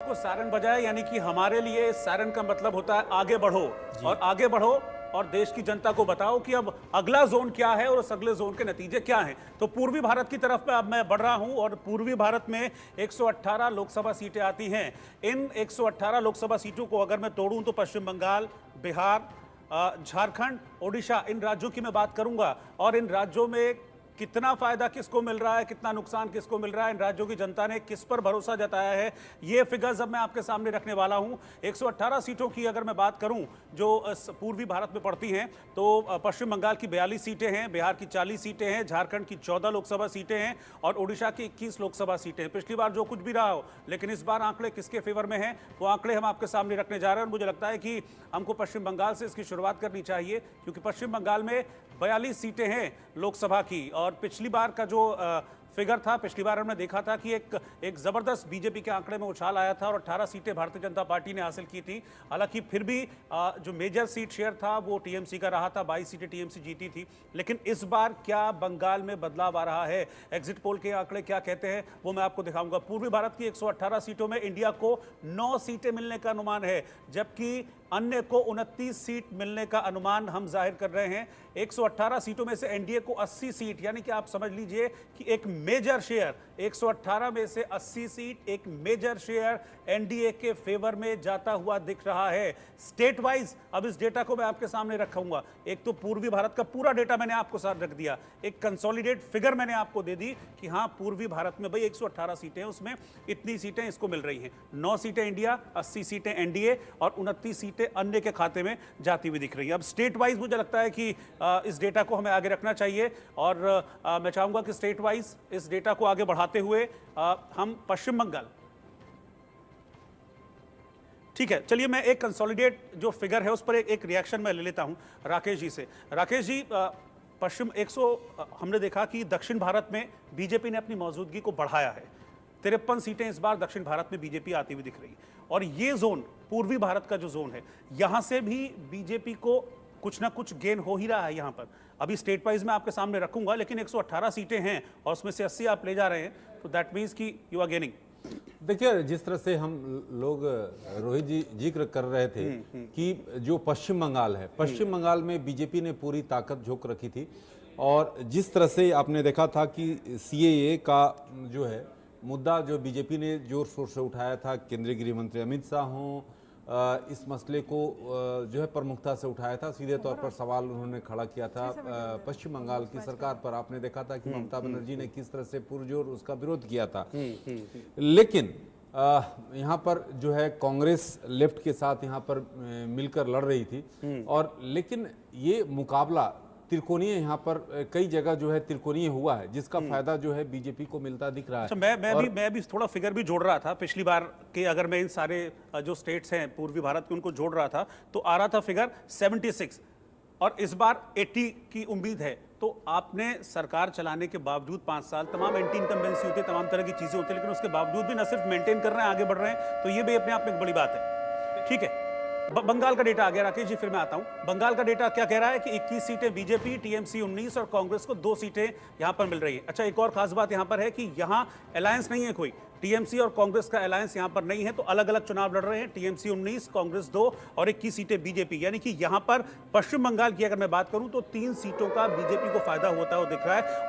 को सायरन बजाए, यानी कि हमारे लिए सायरन का मतलब होता है आगे बढ़ो। और आगे बढ़ो और देश की जनता को बताओ कि अब अगला जोन क्या है और उस अगले जोन के नतीजे क्या हैं। तो पूर्वी भारत की तरफ अब मैं बढ़ रहा हूं और पूर्वी भारत में 118 लोकसभा सीटें आती हैं। इन 118 लोकसभा सीटों को अगर मैं तोड़ूं तो पश्चिम बंगाल, बिहार, झारखंड, ओडिशा, इन राज्यों की मैं बात करूंगा। और इन राज्यों में कितना फायदा किसको मिल रहा है, कितना नुकसान किसको मिल रहा है, इन राज्यों की जनता ने किस पर भरोसा जताया है, ये फिगर्स अब मैं आपके सामने रखने वाला हूं। 118 सीटों की अगर मैं बात करूं जो पूर्वी भारत में पड़ती हैं, तो पश्चिम बंगाल की 42 सीटें हैं, बिहार की 40 सीटें हैं, झारखंड की 14 लोकसभा सीटें हैं और ओडिशा की 21 लोकसभा सीटें हैं। पिछली बार जो कुछ भी रहा हो, लेकिन इस बार आंकड़े किसके फेवर में हैं, वो आंकड़े हम आपके सामने रखने जा रहे हैं। और मुझे लगता है कि हमको पश्चिम बंगाल से इसकी शुरुआत करनी चाहिए, क्योंकि पश्चिम बंगाल में 42 सीटें हैं लोकसभा की। और पिछली बार का जो फिगर था, पिछली बार हमने देखा था कि एक जबरदस्त बीजेपी के आंकड़े में उछाल आया था और 18 सीटें भारतीय जनता पार्टी ने हासिल की थी। हालांकि फिर भी जो मेजर सीट शेयर था वो टीएमसी का रहा था, 22 सीटें टीएमसी जीती थी। लेकिन इस बार क्या बंगाल में बदलाव आ रहा है, एग्जिट पोल के आंकड़े क्या कहते हैं, वो मैं आपको दिखाऊंगा। पूर्वी भारत की 118 सीटों में इंडिया को 9 सीटें मिलने का अनुमान है, जबकि अन्य को 29 सीट मिलने का अनुमान हम जाहिर कर रहे हैं। 118 सीटों में से एनडीए को 80 सीट, यानी कि आप समझ लीजिए कि एक मेजर शेयर, 118 में से 80 सीट, एक मेजर शेयर एनडीए के फेवर में जाता हुआ दिख रहा है। स्टेट वाइज अब इस डेटा को मैं आपके सामने रखूंगा। एक तो पूर्वी भारत का पूरा डेटा मैंने आपको साथ रख दिया, एक कंसोलिडेट फिगर मैंने आपको दे दी कि हाँ पूर्वी भारत में भाई 118 सीटें हैं, उसमें इतनी सीटें इसको मिल रही हैं। 9 सीटें इंडिया, 80 सीटें एनडीए और 29 सीटें अन्य के खाते में जाती हुई दिख रही है। अब स्टेट वाइज मुझे लगता है कि इस डेटा को हमें आगे रखना चाहिए और मैं चाहूंगा कि स्टेट वाइज इस डेटा को आगे बढ़ाते हुए हम पश्चिम बंगाल, ठीक है, चलिए मैं एक कंसोलिडेट जो फिगर है उस पर एक रिएक्शन मैं ले लेता हूं राकेश जी से। राकेश जी, पश्चिम 100 हमने देखा कि दक्षिण भारत में बीजेपी ने अपनी मौजूदगी को बढ़ाया है। 53 सीटें इस बार दक्षिण भारत में बीजेपी आती हुई दिख रही है। और ये जोन पूर्वी भारत का जो जोन है, यहां से भी बीजेपी को कुछ ना कुछ गेन हो ही रहा है। यहां पर अभी स्टेट वाइज मैं आपके सामने रखूंगा, लेकिन 118 सीटें हैं और उसमें से 80 आप ले जा रहे हैं, तो दैट मीन्स कि यू आर गेनिंग। देखिए, जिस तरह से हम लोग रोहित जी जिक्र कर रहे थे कि जो पश्चिम बंगाल है, पश्चिम बंगाल में बीजेपी ने पूरी ताकत झोंक रखी थी। और जिस तरह से आपने देखा था कि सीएए का जो है मुद्दा जो बीजेपी ने जोर शोर से उठाया था, केंद्रीय गृह मंत्री अमित शाह हों, इस मसले को जो है प्रमुखता से उठाया था। सीधे तौर पर सवाल उन्होंने खड़ा किया था पश्चिम बंगाल की सरकार पर। आपने देखा था कि ममता बनर्जी ने किस तरह से पुरजोर उसका विरोध किया था। लेकिन यहाँ पर जो है कांग्रेस लेफ्ट के साथ यहाँ पर मिलकर लड़ रही थी। और लेकिन ये मुकाबला त्रिकोणीय यहाँ पर कई जगह जो है त्रिकोणीय हुआ है, जिसका फायदा जो है बीजेपी को मिलता दिख रहा है। अच्छा, मैं भी थोड़ा फिगर भी जोड़ रहा था पिछली बार के। अगर मैं इन सारे जो स्टेट्स हैं पूर्वी भारत के उनको जोड़ रहा था तो आ रहा था फिगर 76 और इस बार 80 की उम्मीद है। तो आपने सरकार चलाने के बावजूद 5 साल तमाम एंटी इनकम्बेंसी होती है, तमाम तरह की चीजें होती है, लेकिन उसके बावजूद भी न सिर्फ मेंटेन कर रहे हैं, आगे बढ़ रहे हैं, तो ये भी अपने आप में एक बड़ी बात है। ठीक है, बंगाल का डेटा आ गया राकेश जी, फिर मैं आता हूं। बंगाल का डेटा क्या कह रहा है कि 21 सीटें बीजेपी, टीएमसी 19 और कांग्रेस को 2 सीटें यहां पर मिल रही है। अच्छा, एक और खास बात यहां पर है कि यहां अलायंस नहीं है, कोई टीएमसी और कांग्रेस का अलायंस यहां पर नहीं है, तो अलग अलग चुनाव लड़ रहे हैं। टीएमसी 19, कांग्रेस 2 और 21 सीटें बीजेपी, यानी कि यहां पर पश्चिम बंगाल की अगर मैं बात करूं तो 3 सीटों का बीजेपी को फायदा होता हुआ दिख रहा है।